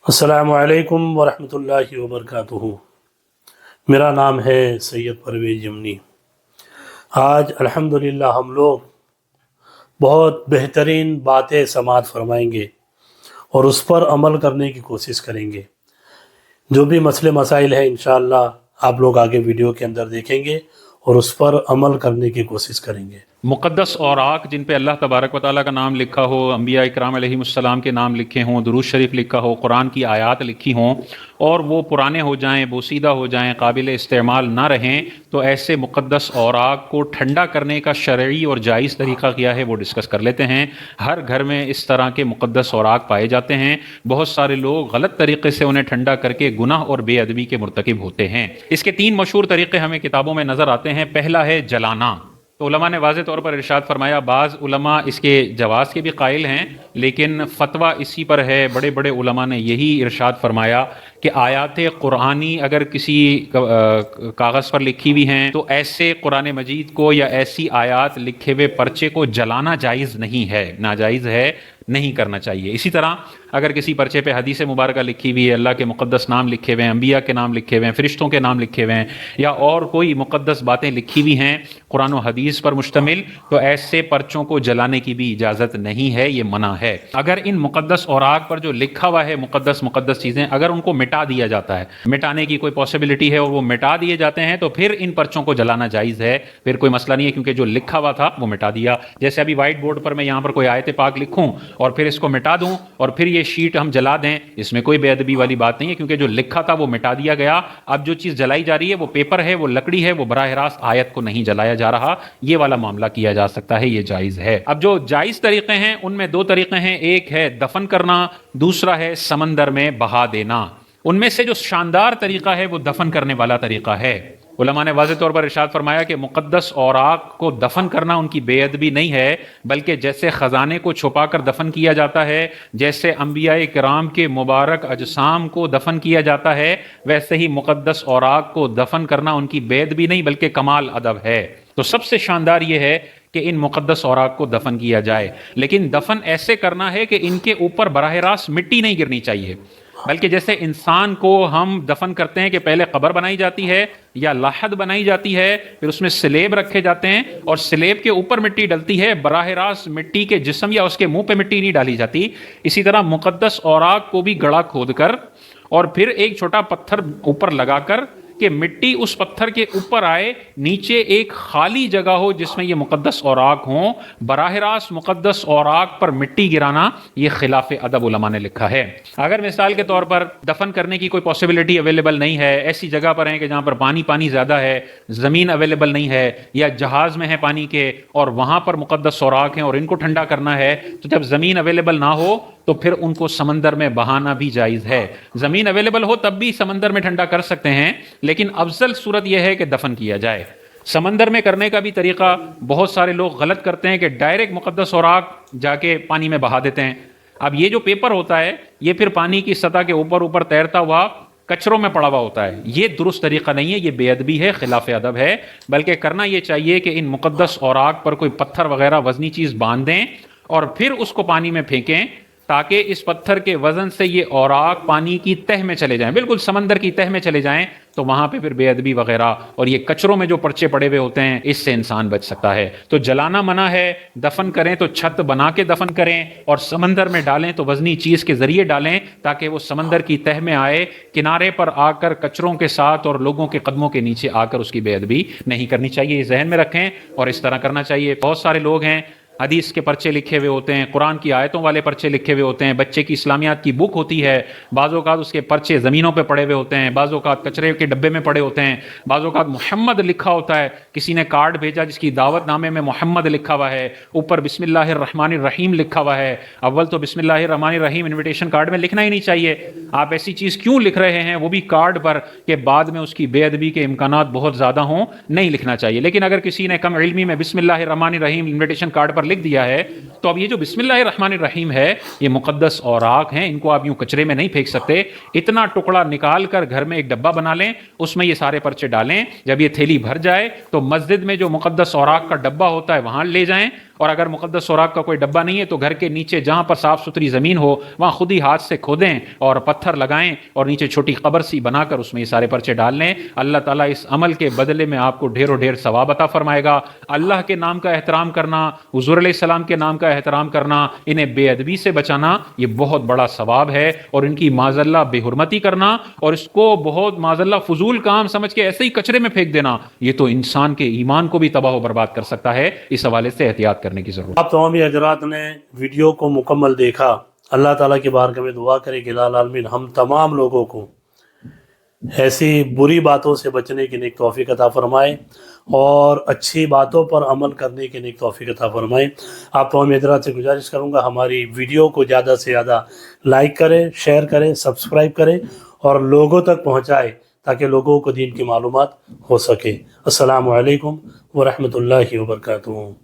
السلام علیکم ورحمۃ اللہ وبرکاتہ۔ میرا نام ہے سید پرویز یمنی۔ آج الحمدللہ ہم لوگ بہت بہترین باتیں سماعت فرمائیں گے اور اس پر عمل کرنے کی کوشش کریں گے۔ جو بھی مسئلے مسائل ہیں انشاءاللہ آپ لوگ آگے ویڈیو کے اندر دیکھیں گے اور اس پر عمل کرنے کی کوشش کریں گے۔ مقدس اوراق جن پہ اللہ تبارک و تعالیٰ کا نام لکھا ہو، انبیاء اکرام علیہ السلام کے نام لکھے ہوں، درود شریف لکھا ہو، قرآن کی آیات لکھی ہوں اور وہ پرانے ہو جائیں، بوسیدہ ہو جائیں، قابل استعمال نہ رہیں، تو ایسے مقدس اوراق کو ٹھنڈا کرنے کا شرعی اور جائز طریقہ کیا ہے وہ ڈسکس کر لیتے ہیں۔ ہر گھر میں اس طرح کے مقدس اوراق پائے جاتے ہیں۔ بہت سارے لوگ غلط طریقے سے انہیں ٹھنڈا کر کے گناہ اور بے ادبی کے مرتکب ہوتے ہیں۔ اس کے 3 مشہور طریقے ہمیں کتابوں میں نظر آتے ہیں۔ پہلا ہے جلانا۔ تو علماء نے واضح طور پر ارشاد فرمایا، بعض علماء اس کے جواز کے بھی قائل ہیں، لیکن فتویٰ اسی پر ہے۔ بڑے بڑے علماء نے یہی ارشاد فرمایا کہ آیات قرآنی اگر کسی کاغذ پر لکھی ہوئی ہیں تو ایسے قرآن مجید کو یا ایسی آیات لکھے ہوئے پرچے کو جلانا جائز نہیں ہے، ناجائز ہے، نہیں کرنا چاہیے۔ اسی طرح اگر کسی پرچے پہ حدیث مبارکہ لکھی ہوئی ہے، اللہ کے مقدس نام لکھے ہوئے ہیں، انبیاء کے نام لکھے ہوئے ہیں، فرشتوں کے نام لکھے ہوئے ہیں، یا اور کوئی مقدس باتیں لکھی ہوئی ہیں قرآن و حدیث پر مشتمل، تو ایسے پرچوں کو جلانے کی بھی اجازت نہیں ہے، یہ منع ہے۔ اگر ان مقدس اوراق پر جو لکھا ہوا ہے مقدس چیزیں اگر ان کو مٹا دیا جاتا ہے، مٹانے کی کوئی پاسبلٹی ہے اور وہ مٹا دیے جاتے ہیں، تو پھر ان پرچوں کو جلانا جائز ہے، پھر کوئی مسئلہ نہیں ہے، کیونکہ جو لکھا ہوا تھا وہ مٹا دیا۔ جیسے ابھی وائٹ بورڈ پر میں یہاں پر کوئی آیت پاک لکھوں اور پھر اس کو مٹا دوں اور پھر یہ شیٹ ہم جلا دیں، اس میں کوئی بے ادبی والی بات نہیں ہے، کیونکہ جو لکھا تھا وہ مٹا دیا گیا۔ اب جو چیز جلائی جا رہی ہے وہ پیپر ہے، وہ لکڑی ہے، وہ براہ راست آیت کو نہیں جلایا جا رہا، یہ والا معاملہ کیا جا سکتا ہے، یہ جائز ہے۔ اب جو جائز طریقے ہیں ان میں 2 طریقے ہیں، ایک ہے دفن کرنا، دوسرا ہے سمندر میں بہا دینا۔ ان میں سے جو شاندار طریقہ ہے وہ دفن کرنے والا طریقہ ہے۔ علماء نے واضح طور پر ارشاد فرمایا کہ مقدس اوراق کو دفن کرنا ان کی بے ادبی نہیں ہے، بلکہ جیسے خزانے کو چھپا کر دفن کیا جاتا ہے، جیسے انبیاء کرام کے مبارک اجسام کو دفن کیا جاتا ہے، ویسے ہی مقدس اوراق کو دفن کرنا ان کی بے ادبی نہیں بلکہ کمال ادب ہے۔ تو سب سے شاندار یہ ہے کہ ان مقدس اوراق کو دفن کیا جائے، لیکن دفن ایسے کرنا ہے کہ ان کے اوپر براہ راست مٹی نہیں گرنی چاہیے، بلکہ جیسے انسان کو ہم دفن کرتے ہیں کہ پہلے قبر بنائی جاتی ہے یا لاحد بنائی جاتی ہے، پھر اس میں سلیب رکھے جاتے ہیں اور سلیب کے اوپر مٹی ڈلتی ہے، براہ راست مٹی کے جسم یا اس کے منہ پہ مٹی نہیں ڈالی جاتی۔ اسی طرح مقدس اوراق کو بھی گڑھا کھود کر اور پھر ایک چھوٹا پتھر اوپر لگا کر کہ مٹی اس پتھر کے اوپر آئے، نیچے ایک خالی جگہ ہو جس میں یہ مقدس اوراق ہوں، براہ راست مقدس اوراق پر مٹی گرانا یہ خلاف ادب علماء نے لکھا ہے۔ اگر مثال کے طور پر دفن کرنے کی کوئی پاسبلٹی اویلیبل نہیں ہے، ایسی جگہ پر ہیں کہ جہاں پر پانی زیادہ ہے، زمین اویلیبل نہیں ہے، یا جہاز میں ہے پانی کے اور وہاں پر مقدس اوراق ہیں اور ان کو ٹھنڈا کرنا ہے، تو جب زمین اویلیبل نہ ہو تو پھر ان کو سمندر میں بہانا بھی جائز ہے۔ زمین اویلیبل ہو تب بھی سمندر میں ٹھنڈا کر سکتے ہیں، لیکن افضل صورت یہ ہے کہ دفن کیا جائے۔ سمندر میں کرنے کا بھی طریقہ بہت سارے لوگ غلط کرتے ہیں کہ ڈائریکٹ مقدس اوراق جا کے پانی میں بہا دیتے ہیں۔ اب یہ جو پیپر ہوتا ہے یہ پھر پانی کی سطح کے اوپر تیرتا ہوا کچروں میں پڑا ہوا ہوتا ہے، یہ درست طریقہ نہیں ہے، یہ بے ادبی ہے، خلاف ادب ہے۔ بلکہ کرنا یہ چاہیے کہ ان مقدس اوراق پر کوئی پتھر وغیرہ وزنی چیز باندھ دیں اور پھر اس کو پانی میں پھینکیں، تاکہ اس پتھر کے وزن سے یہ اوراق پانی کی تہ میں چلے جائیں، بالکل سمندر کی تہ میں چلے جائیں، تو وہاں پہ پھر بے ادبی وغیرہ اور یہ کچروں میں جو پرچے پڑے ہوئے ہوتے ہیں اس سے انسان بچ سکتا ہے۔ تو جلانا منع ہے، دفن کریں تو چھت بنا کے دفن کریں اور سمندر میں ڈالیں تو وزنی چیز کے ذریعے ڈالیں تاکہ وہ سمندر کی تہ میں آئے، کنارے پر آ کر کچروں کے ساتھ اور لوگوں کے قدموں کے نیچے آ کر اس کی بے ادبی نہیں کرنی چاہیے، یہ ذہن میں رکھیں اور اس طرح کرنا چاہیے۔ بہت سارے لوگ ہیں حدیث کے پرچے لکھے ہوئے ہوتے ہیں، قرآن کی آیتوں والے پرچے لکھے ہوئے ہوتے ہیں، بچے کی اسلامیات کی بک ہوتی ہے، بعض اوقات اس کے پرچے زمینوں پہ پڑے ہوئے ہوتے ہیں، بعض اوقات کچرے کے ڈبے میں پڑے ہوتے ہیں، بعض اوقات محمد لکھا ہوتا ہے، کسی نے کارڈ بھیجا جس کی دعوت نامے میں محمد لکھا ہوا ہے، اوپر بسم اللہ الرحمن الرحیم لکھا ہوا ہے۔ اول تو بسم اللہ الرحمن الرحیم انویٹیشن کارڈ میں لکھنا ہی نہیں چاہیے، آپ ایسی چیز کیوں لکھ رہے ہیں وہ بھی کارڈ پر کہ بعد میں اس کی بے ادبی کے امکانات بہت زیادہ ہوں، نہیں لکھنا چاہیے۔ لیکن اگر کسی نے کم علمی میں بسم اللہ الرحمن الرحیم انویٹیشن کارڈ پر لکھ دیا ہے تو اب یہ جو بسم اللہ الرحمن الرحیم ہے یہ مقدس اوراق ہیں، ان کو آپ یوں کچرے میں نہیں پھینک سکتے۔ اتنا ٹکڑا نکال کر گھر میں ایک ڈبہ بنا لیں، اس میں یہ سارے پرچے ڈالیں، جب یہ تھیلی بھر جائے تو مسجد میں جو مقدس اوراق کا ڈبہ ہوتا ہے وہاں لے جائیں اور اگر مقدس سوراخ کا کوئی ڈبہ نہیں ہے تو گھر کے نیچے جہاں پر صاف ستھری زمین ہو وہاں خود ہی ہاتھ سے کھودیں اور پتھر لگائیں اور نیچے چھوٹی قبر سی بنا کر اس میں یہ سارے پرچے ڈال لیں. اللہ تعالیٰ اس عمل کے بدلے میں آپ کو ڈھیر و ڈھیر ثواب عطا فرمائے گا. اللہ کے نام کا احترام کرنا, حضور علیہ السلام کے نام کا احترام کرنا, انہیں بے ادبی سے بچانا, یہ بہت بڑا ثواب ہے. اور ان کی معاذ اللہ بے حرمتی کرنا اور اس کو بہت معاذ اللہ فضول کام سمجھ کے ایسے ہی کچرے میں پھینک دینا, یہ تو انسان کے ایمان کو بھی تباہ و برباد کر سکتا ہے. اس حوالے سے احتیاط کرنے کی ضرورت. آپ تمام حضرات نے ویڈیو کو مکمل دیکھا. اللہ تعالیٰ کی بارگاہ میں دعا کرے کہ الہ العالمین ہم تمام لوگوں کو ایسی بری باتوں سے بچنے کی نیک توفیق عطا فرمائے اور اچھی باتوں پر عمل کرنے کی نیک توفیق عطا فرمائے. آپ تمام حضرات سے گزارش کروں گا ہماری ویڈیو کو زیادہ سے زیادہ لائک کریں, شیئر کریں, سبسکرائب کریں اور لوگوں تک پہنچائیں تاکہ لوگوں کو دین کی معلومات ہو سکے. السلام علیکم ورحمۃ اللہ وبرکاتہ.